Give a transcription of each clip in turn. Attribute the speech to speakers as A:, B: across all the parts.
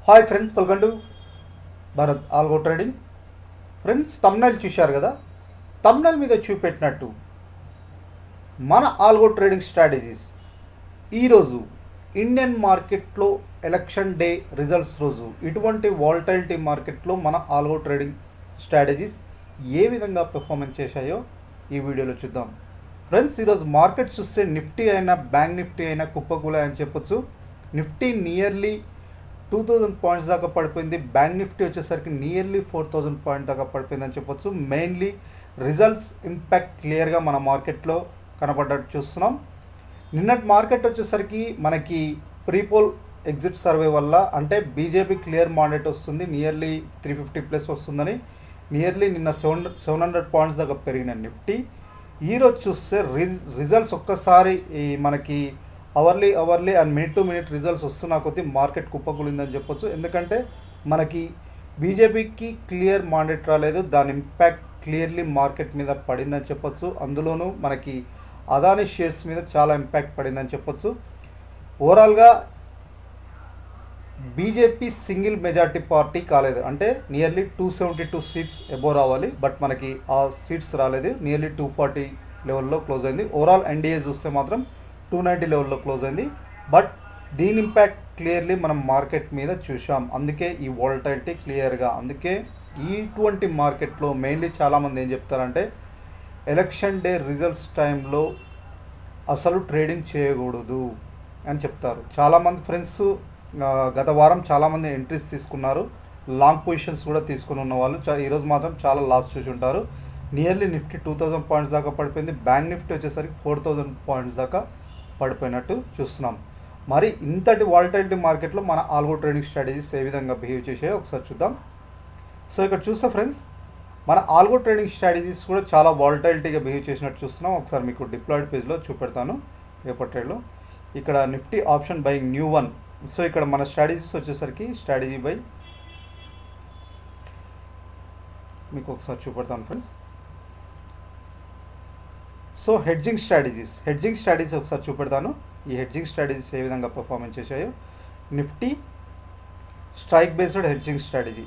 A: Hi friends, welcome to Bharat algo trading. Friends, thumbnail చూశారు కదా. Thumbnail మీద చూపెట్టినట్టు మన ఆల్గో ట్రేడింగ్ స్ట్రాటజీస్ ఈరోజు ఇండియన్ మార్కెట్లో ఎలక్షన్ డే రిజల్ట్స్ రోజు ఇటువంటి వాలటైలిటీ మార్కెట్లో మన ఆల్గో ట్రేడింగ్ స్ట్రాటజీస్ ఏ విధంగా పెర్ఫార్మెన్స్ చేశాయో ఈ వీడియోలో చూద్దాం. ఫ్రెండ్స్, ఈరోజు మార్కెట్ చూస్తే నిఫ్టీ అయినా బ్యాంక్ నిఫ్టీ అయినా కుప్పకూలే అని చెప్పొచ్చు. నిఫ్టీ నియర్లీ 2000 పాయింట్స్ దాకా పడిపోయింది. బ్యాంక్ నిఫ్టీ వచ్చేసరికి నియర్లీ 4000 పాయింట్ దాకా పడిపోయిందని చెప్పొచ్చు. మెయిన్లీ రిజల్ట్స్ ఇంపాక్ట్ క్లియర్గా మన మార్కెట్లో కనపడ్డట్టు చూస్తున్నాం. నిన్నటి మార్కెట్ వచ్చేసరికి మనకి ప్రీపోల్ ఎగ్జిట్ సర్వే వల్ల అంటే బీజేపీ క్లియర్ మాండేట్ వస్తుంది, నియర్లీ 350+ వస్తుందని నియర్లీ నిన్న 700 పాయింట్స్ దాకా పెరిగిన నిఫ్టీ ఈరోజు చూస్తే రిజల్ట్స్ ఒక్కసారి మనకి hourly and minute to minute results వస్తున్న కొద్దీ మార్కెట్ కుప్పకూలిందని చెప్పొచ్చు. ఎందుకంటే మనకి బీజేపీకి క్లియర్ మాండేట్ రాలేదు, దాని ఇంపాక్ట్ క్లియర్లీ మార్కెట్ మీద పడిందని చెప్పొచ్చు. అందులోనూ మనకి అదాని షేర్స్ మీద చాలా ఇంపాక్ట్ పడిందని చెప్పొచ్చు. ఓవరాల్గా బీజేపీ సింగిల్ మెజార్టీ పార్టీ కాలేదు, అంటే నియర్లీ 272 సీట్స్ ఎబో రావాలి, బట్ మనకి ఆ సీట్స్ రాలేదు. నియర్లీ 240 లెవెల్లో క్లోజ్ అయింది. ఓవరాల్ ఎన్డీఏ చూస్తే మాత్రం 290 లెవెల్లో క్లోజ్ అయింది. బట్ దీని ఇంపాక్ట్ క్లియర్లీ మనం మార్కెట్ మీద చూసాం. అందుకే ఈ వాలటైలిటీ క్లియర్గా, అందుకే ఇటువంటి మార్కెట్లో మెయిన్లీ చాలామంది ఏం చెప్తారంటే ఎలక్షన్ డే రిజల్ట్స్ టైంలో అసలు ట్రేడింగ్ చేయకూడదు అని చెప్తారు. చాలామంది ఫ్రెండ్స్ గత వారం చాలామంది ఎంట్రీస్ తీసుకున్నారు, లాంగ్ పొజిషన్స్ కూడా తీసుకుని ఉన్న వాళ్ళు ఈరోజు మాత్రం చాలా లాస్ చూసి ఉంటారు. నియర్లీ నిఫ్టీ 2000 పాయింట్స్ దాకా పడిపోయింది. బ్యాంక్ నిఫ్టీ వచ్చేసరికి 4000 పాయింట్స్ దాకా పడిపోయినట్టు చూస్తున్నాం. మరి ఇంతటి వాలటైలిటీ మార్కెట్లో మన ఆల్గో ట్రేడింగ్ స్ట్రాటజీస్ ఏ విధంగా బిహేవ్ చేసాయో ఒకసారి చూద్దాం. సో ఇక్కడ చూస్తే ఫ్రెండ్స్, మన ఆల్గో ట్రేడింగ్ స్ట్రాటజీస్ కూడా చాలా వాలటైలిటీగా బిహేవ్ చేసినట్టు చూస్తున్నాం. ఒకసారి మీకు డిప్లాయిడ్ పేజ్లో చూపెడతాను. పేపర్ ట్రేడ్లో ఇక్కడ Nifty option buying new one. So ఇక్కడ మన స్ట్రాటజీస్ వచ్చేసరికి స్ట్రాటజీ బై మీకు ఒకసారి చూపెడతాను ఫ్రెండ్స్. సో హెడ్జింగ్ స్ట్రాటజీస్ ఒకసారి చూపెడతాను. ఈ హెడ్జింగ్ స్ట్రాటజీస్ ఏ విధంగా పర్ఫార్మెన్స్ చేశాయో. Nifty strike based hedging strategy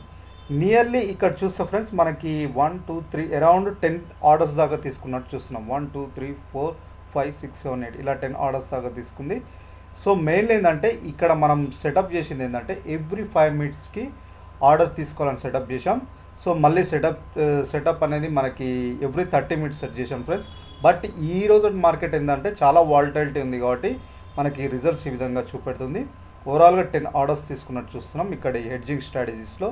A: nearly ఇక్కడ చూస్తే ఫ్రెండ్స్ మనకి 1 2 3 అరౌండ్ 10 ఆర్డర్స్ దాకా తీసుకున్నట్టు చూస్తున్నాం. 1 2 3 4 5 6 7 8 ఇలా 10 ఆర్డర్స్ దాకా తీసుకుంది. సో మెయిన్లీ ఏంటంటే ఇక్కడ మనం సెటప్ చేసింది ఏంటంటే ఎవ్రీ 5 మినిట్స్కి ఆర్డర్ తీసుకోవాలని సెటప్ చేసాం. సో మళ్ళీ సెటప్ అనేది మనకి ఎవ్రీ 30 మినిట్స్ సెట్ చేసాం ఫ్రెండ్స్. బట్ ఈ రోజు మార్కెట్ ఏంటంటే చాలా వాలటైలిటీ ఉంది కాబట్టి మనకి రిజల్ట్స్ ఈ విధంగా చూపెడుతుంది. ఓవరాల్గా 10 ఆర్డర్స్ తీసుకున్నట్టు చూస్తున్నాం. ఇక్కడ ఈ హెడ్జింగ్ స్ట్రాటజీస్లో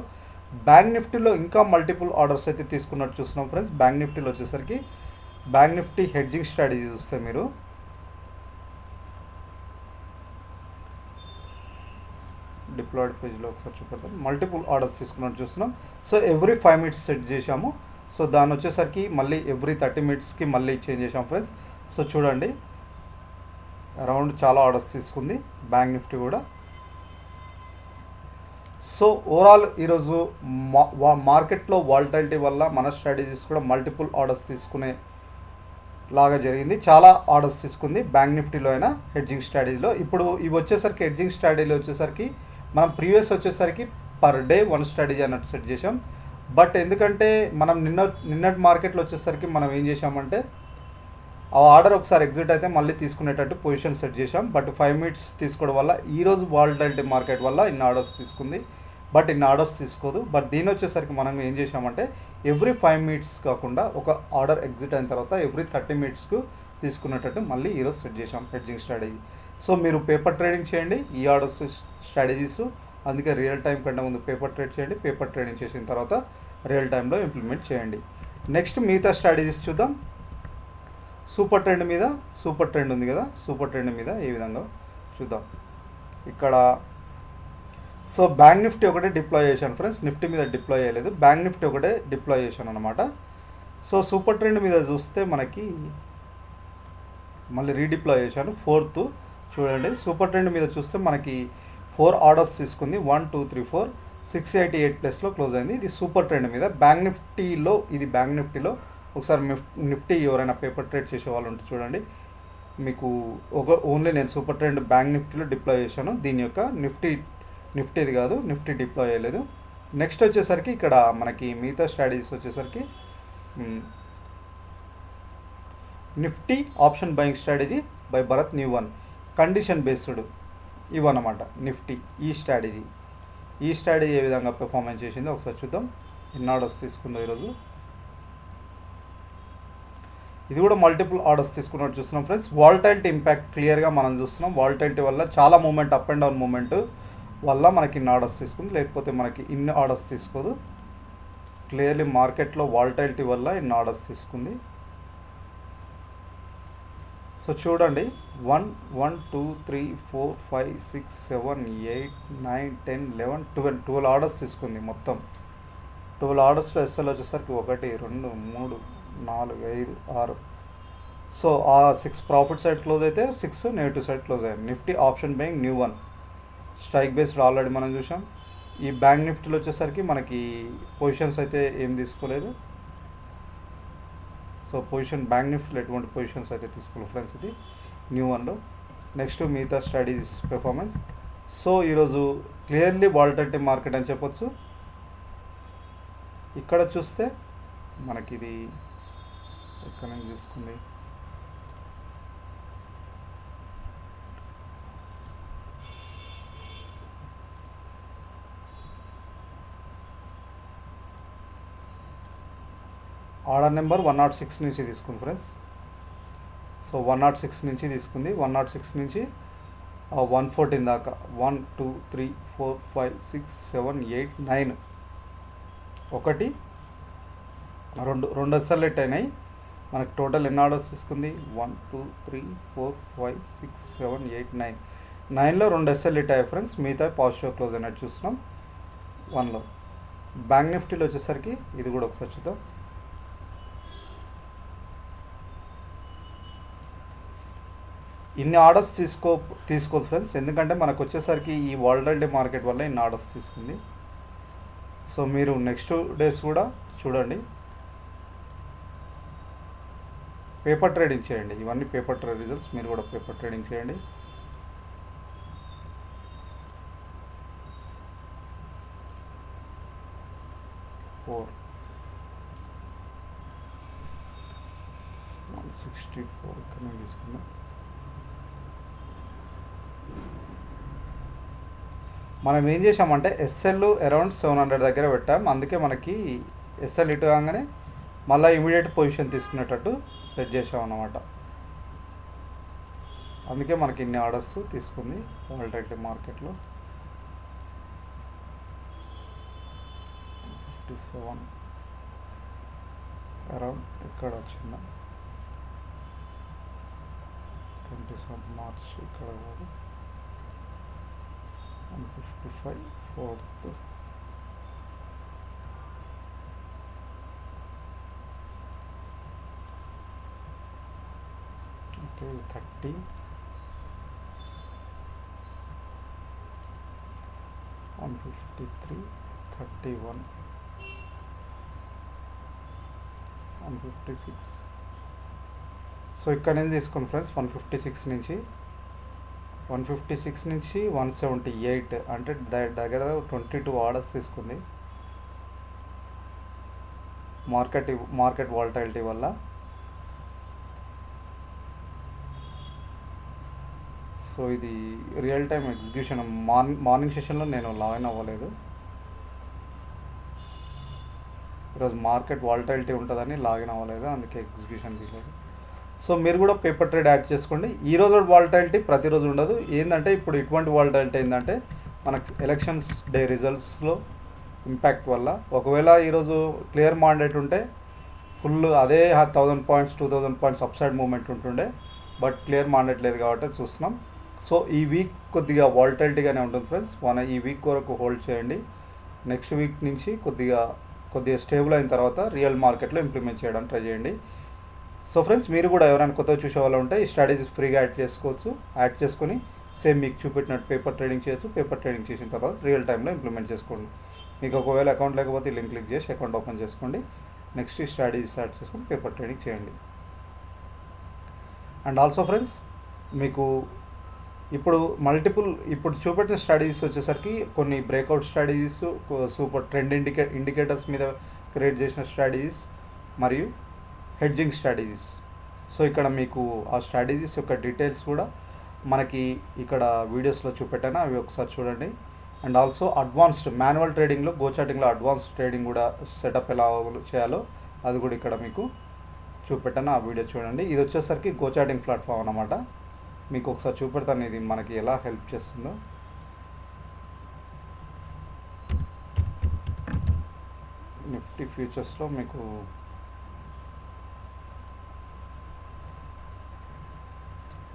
A: బ్యాంక్ నిఫ్టీలో ఇంకా మల్టిపుల్ ఆర్డర్స్ అయితే తీసుకున్నట్టు చూస్తున్నాం ఫ్రెండ్స్. బ్యాంక్ నిఫ్టీలో వచ్చేసరికి బ్యాంక్ నిఫ్టీ హెడ్జింగ్ స్ట్రాటజీ చూస్తే మీరు డిప్లాయిడ్ పేజ్లో ఒకసారి చూపెడతాం. మల్టిపుల్ ఆర్డర్స్ తీసుకున్నట్టు చూస్తున్నాం. సో ఎవ్రీ 5 మినిట్స్ సెట్ చేసాము. సో దాని వచ్చేసరికి మళ్ళీ ఎవ్రీ 30 మినిట్స్కి మళ్ళీ చేంజ్ చేసాం ఫ్రెండ్స్. సో చూడండి, అరౌండ్ చాలా ఆర్డర్స్ తీసుకుంది బ్యాంక్ నిఫ్టీ కూడా. సో ఓవరాల్ ఈరోజు మార్కెట్లో వాలటైలిటీ వల్ల మన స్ట్రాటజీస్ కూడా మల్టిపుల్ ఆర్డర్స్ తీసుకునే లాగా జరిగింది. చాలా ఆర్డర్స్ తీసుకుంది బ్యాంక్ నిఫ్టీలో అయినా హెడ్జింగ్ స్ట్రాటజీలో. ఇప్పుడు ఇవి వచ్చేసరికి హెడ్జింగ్ స్ట్రాటజీలో వచ్చేసరికి మనం ప్రీవియస్ వచ్చేసరికి పర్ డే 1 స్ట్రాటజీ అన్నట్టు సెట్ చేసాం. బట్ ఎందుకంటే మనం నిన్నటి మార్కెట్లో వచ్చేసరికి మనం ఏం చేసామంటే ఆ ఆర్డర్ ఒకసారి ఎగ్జిట్ అయితే మళ్ళీ తీసుకునేటట్టు పొజిషన్ సెట్ చేసాం. బట్ 5 మినిట్స్ తీసుకోవడం వల్ల ఈరోజు వాలటైలిటీ మార్కెట్ వల్ల ఇన్ని ఆర్డర్స్ తీసుకుంది, బట్ ఇన్ని ఆర్డర్స్ తీసుకోదు. బట్ దీని వచ్చేసరికి మనం ఏం చేసామంటే ఎవ్రీ 5 మినిట్స్ కాకుండా ఒక ఆర్డర్ ఎగ్జిట్ అయిన తర్వాత ఎవ్రీ 30 మినిట్స్కు తీసుకునేటట్టు మళ్ళీ ఈరోజు సెట్ చేసాం హెడ్జింగ్ స్ట్రాటజీ. సో మీరు పేపర్ ట్రేడింగ్ చేయండి ఈ ఆర్డర్స్ స్ట్రాటజీస్, అందుకే రియల్ టైం కంటే ముందు పేపర్ ట్రేడ్ చేయండి. పేపర్ ట్రేడింగ్ చేసిన తర్వాత రియల్ టైంలో ఇంప్లిమెంట్ చేయండి. నెక్స్ట్ మిగతా స్ట్రాటజీస్ చూద్దాం. సూపర్ ట్రెండ్ ఉంది కదా, సూపర్ ట్రెండ్ మీద ఏ విధంగా చూద్దాం. ఇక్కడ సో బ్యాంక్ నిఫ్టీ ఒకటే డిప్లాయ్ చేశాను ఫ్రెండ్స్, నిఫ్టీ మీద డిప్లాయ్ చేయలేదు, బ్యాంక్ నిఫ్టీ ఒకటే డిప్లాయ్ చేశాను అనమాట. సో సూపర్ ట్రెండ్ మీద చూస్తే మనకి మళ్ళీ రీడిప్లాయ్ చేశాను 4th. చూడండి, సూపర్ ట్రెండ్ మీద చూస్తే మనకి 4 ఆర్డర్స్ తీసుకుంది. 1 2 3 4 688+లో క్లోజ్ అయింది. ఇది సూపర్ ట్రెండ్ మీద. బ్యాంక్ నిఫ్టీలో ఒకసారి నిఫ్టీ ఎవరైనా పేపర్ ట్రేడ్ చేసే వాళ్ళు ఉంటే చూడండి, మీకు ఓన్లీ నేను సూపర్ ట్రెండ్ బ్యాంక్ నిఫ్టీలో డిప్లాయ్ చేశాను. దీని యొక్క నిఫ్టీ నిఫ్టీది కాదు, నిఫ్టీ డిప్లాయ్ అయ్యలేదు. నెక్స్ట్ వచ్చేసరికి ఇక్కడ మనకి మిగతా స్ట్రాటజీస్ వచ్చేసరికి Nifty option buying strategy by Bharat new one, condition based ఇవన్నమాట నిఫ్టీ. ఈ స్ట్రాటజీ ఏ విధంగా పెర్ఫార్మెన్స్ చేసిందో ఒకసారి చూద్దాం. ఎన్ని ఆర్డర్స్ తీసుకుందో ఈరోజు. ఇది కూడా మల్టిపుల్ ఆర్డర్స్ తీసుకున్నట్టు చూస్తున్నాం ఫ్రెండ్స్. వాలటైలిటీ ఇంపాక్ట్ క్లియర్గా మనం చూస్తున్నాం. వాలటైలిటీ వల్ల చాలా movement, up and down movement వల్ల మనకి ఇన్ని ఆర్డర్స్ తీసుకుంది, లేకపోతే మనకి ఇన్ని ఆర్డర్స్ తీసుకోదు. క్లియర్లీ మార్కెట్లో వాలటైలిటీ వల్ల ఇన్ని ఆర్డర్స్ తీసుకుంది. సో చూడండి, 1 1 2 3 4 5 6 7 8 9 10 11 12 ఆర్డర్స్ తీసుకుంది. మొత్తం 12 ఆర్డర్స్లో ఎస్ఎల్ వచ్చేసరికి 1 2 3 4 5 6. సో ఆ 6 ప్రాఫిట్ సైడ్ క్లోజ్ అయితే 6 నెగిటివ్ సైడ్ క్లోజ్ అయ్యాయి. Nifty option buying new one strike based already మనం చూసాం. ఈ బ్యాంక్ నిఫ్టీలో వచ్చేసరికి మనకి పొజిషన్స్ అయితే ఏం తీసుకోలేదు. సో పొజిషన్ బ్యాంక్ నిఫ్టీలో ఎటువంటి పొజిషన్స్ అయితే తీసుకోలేదు ఫ్రెండ్స్. ఇది న్యూ వన్లో. నెక్స్ట్ మిగతా స్ట్రాటజీస్ పెర్ఫార్మెన్స్. సో ఈరోజు క్లియర్లీ వాలటైలిటీ మార్కెట్ అని చెప్పొచ్చు. ఇక్కడ చూస్తే మనకి ఇది ఎక్కడ నుంచి తీసుకుంది, ఆర్డర్ నెంబర్ 106 నుంచి తీసుకుంది ఫ్రెండ్స్. సో 106 నుంచి తీసుకుంది. 106 నుంచి 114 దాకా 1 2 3 4 5 6 7 8 9 ఒకటి రెండు సెలెక్ట్ అయినాయి. మనకు టోటల్ ఎన్ని ఆర్డర్స్ తీసుకుంది, 1 2 3 4 5 6 7 8 9. 9లో 2 ఎస్ఎల్ అయ్యాయి ఫ్రెండ్స్. మిగతా పాజిటివ్ క్లోజ్ అయినట్టు చూస్తున్నాం 1లో. బ్యాంక్ నిఫ్టీలో వచ్చేసరికి ఇది కూడా ఒకసారి చూద్దాం. ఇన్ని ఆర్డర్స్ తీసుకోదు ఫ్రెండ్స్, ఎందుకంటే మనకు వచ్చేసరికి ఈ వాలటైలిటీ మార్కెట్ వల్ల ఇన్ని ఆర్డర్స్ తీసుకుంది. సో మీరు నెక్స్ట్ డేస్ కూడా చూడండి, పేపర్ ట్రేడింగ్ చేయండి. ఇవన్నీ పేపర్ ట్రేడ్ రిజల్ట్స్, మీరు కూడా పేపర్ ట్రేడింగ్ చేయండి. $4 164 ఇక్కడ నేను తీసుకున్నా. మనం ఏం చేసామంటే ఎస్ఎల్ అరౌండ్ 700 దగ్గర పెట్టాం. అందుకే మనకి ఎస్ఎల్ ఇటు కాగానే మళ్ళీ ఇమీడియట్ పొజిషన్ తీసుకునేటట్టు సెట్ చేసాం అన్నమాట. అందుకే మనకి ఇన్ని ఆర్డర్స్ తీసుకుంది వాలటైలిటీ మార్కెట్లో. 57 అరౌండ్ ఇక్కడ వచ్చిందా, 27 మార్చ్ ఇక్కడ కాదు, 155 4th. ఓకే 30 153 31 156. సో ఇక్కడ నుంచి తీసుకోండి ఫ్రెండ్స్. 156 నుంచి 178 అంటే దగ్గర 22 ఆర్డర్స్ తీసుకుంది మార్కెట్ వాలటైలిటీ వల్ల. సో ఇది రియల్ టైమ్ ఎగ్జిక్యూషన్. మార్నింగ్ సెషన్లో నేను లాగిన్ అవ్వలేదు. ఈరోజు మార్కెట్ వాలటైలిటీ ఉంటుందని లాగిన్ అవ్వలేదు, అందుకే ఎగ్జిక్యూషన్ తీయలేదు. సో మీరు కూడా పేపర్ ట్రేడ్ యాడ్ చేసుకోండి. ఈరోజు వాలటైలిటీ ప్రతిరోజు ఉండదు. ఏంటంటే ఇప్పుడు ఇటువంటి వాలటైలిటీ ఏంటంటే మనకు ఎలక్షన్స్ డే రిజల్ట్స్లో ఇంపాక్ట్ వల్ల, ఒకవేళ ఈరోజు క్లియర్ మాండేట్ ఉంటే ఫుల్ అదే 1000 points 2000 points up side movement ఉంటుండే. బట్ క్లియర్ మాండేట్ లేదు కాబట్టి చూస్తున్నాం. సో ఈ వీక్ కొద్దిగా వాలటైలిటీగానే ఉంటుంది ఫ్రెండ్స్. ఈ వీక్ వరకు హోల్డ్ చేయండి. నెక్స్ట్ వీక్ నుంచి కొద్దిగా స్టేబుల్ అయిన తర్వాత రియల్ మార్కెట్లో ఇంప్లిమెంట్ చేయడానికి ట్రై చేయండి. సో ఫ్రెండ్స్, మీరు కూడా ఎవరైనా కొత్తగా చూసే వాళ్ళు ఉంటే ఈ స్ట్రాటజీస్ ఫ్రీగా యాడ్ చేసుకొని సేమ్ మీకు చూపెట్టినట్టు పేపర్ ట్రేడింగ్ చేయొచ్చు. పేపర్ ట్రేడింగ్ చేసిన తర్వాత రియల్ టైంలో ఇంప్లిమెంట్ చేసుకోండి. మీకు ఒకవేళ అకౌంట్ లేకపోతే లింక్ క్లిక్ చేసి అకౌంట్ ఓపెన్ చేసుకోండి. నెక్స్ట్ ఈ స్ట్రాటజీస్ యాడ్ చేసుకొని పేపర్ ట్రేడింగ్ చేయండి. అండ్ ఆల్సో ఫ్రెండ్స్, మీకు ఇప్పుడు చూపెట్టిన స్ట్రాటజీస్ వచ్చేసరికి కొన్ని breakout strategies, super trend indicators మీద క్రియేట్ చేసిన స్ట్రాటజీస్ మరియు హెడ్జింగ్ స్ట్రాటజీస్. సో ఇక్కడ మీకు ఆ స్ట్రాటజీస్ యొక్క డీటెయిల్స్ కూడా మనకి ఇక్కడ వీడియోస్లో చూపెట్టాను, అవి ఒకసారి చూడండి. అండ్ ఆల్సో అడ్వాన్స్డ్ మాన్యువల్ ట్రేడింగ్లో, గోచాటింగ్లో అడ్వాన్స్డ్ ట్రేడింగ్ కూడా సెటప్ ఎలా చేయాలో అది కూడా ఇక్కడ మీకు చూపెట్టాను, ఆ వీడియో చూడండి. ఇది వచ్చేసరికి గోచాటింగ్ ప్లాట్ఫామ్ అన్నమాట. మీకు ఒకసారి చూపెడతాను ఇది మనకి ఎలా హెల్ప్ చేస్తుందో. నిఫ్టీ ఫ్యూచర్స్లో మీకు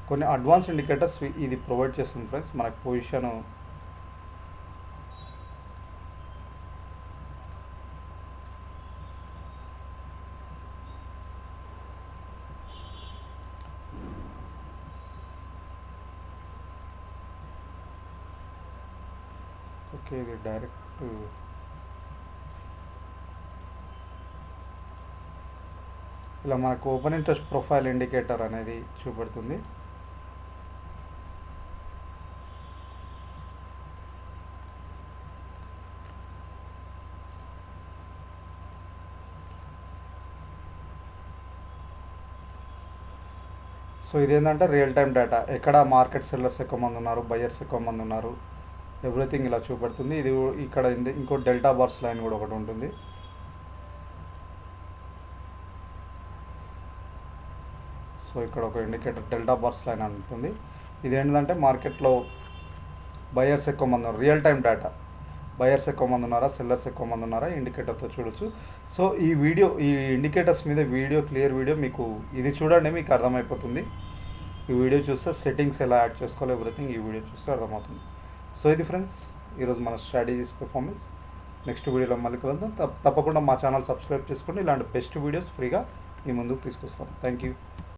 A: కొన్ని అడ్వాన్స్ ఇండికేటర్స్ ఇది ప్రొవైడ్ చేస్తుంది ఫ్రెండ్స్. మనకు పొజిషన్ ఓకే, ఇది డైరెక్ట్ ఇలా మనకు ఓపెన్ ఇంట్రెస్ట్ ప్రొఫైల్ ఇండికేటర్ అనేది చూపెడుతుంది. సో ఇదేంటంటే రియల్ టైం డేటా, ఎక్కడ మార్కెట్ సెల్లర్స్ ఎక్కువ మంది ఉన్నారు, బయర్స్ ఎక్కువ మంది ఉన్నారు, ఎవ్రీథింగ్ ఇలా చూపెడుతుంది. ఇది ఇక్కడ ఇంకో డెల్టా బార్స్ లైన్ కూడా ఒకటి ఉంటుంది. సో ఇక్కడ ఒక ఇండికేటర్ డెల్టా బార్స్ లైన్ అని ఉంటుంది. ఇది ఏంటంటే మార్కెట్లో బయర్స్ ఎక్కువ మంది ఉన్నారు, రియల్ టైం డేటా, బయర్స్ ఎక్కువ మంది ఉన్నారా, సెల్లర్స్ ఎక్కువ మంది ఉన్నారా ఇండికేటర్తో చూడొచ్చు. సో ఈ ఇండికేటర్స్ మీద క్లియర్ వీడియో మీకు ఇది చూడండి, మీకు అర్థమైపోతుంది. ఈ వీడియో చూస్తే సెట్టింగ్స్ ఎలా యాడ్ చేసుకోవాలి ఎవ్రీథింగ్ ఈ వీడియో చూస్తే అర్థమవుతుంది. సో ఇది ఫ్రెండ్స్ ఈరోజు మన స్ట్రాటజీస్ పెర్ఫార్మెన్స్. నెక్స్ట్ వీడియోలో మళ్ళీ కలుద్దాం. తప్పకుండా మా ఛానల్ సబ్స్క్రైబ్ చేసుకోండి. ఇలాంటి బెస్ట్ వీడియోస్ ఫ్రీగా మీ ముందుకు తీసుకొస్తాం. Thank you.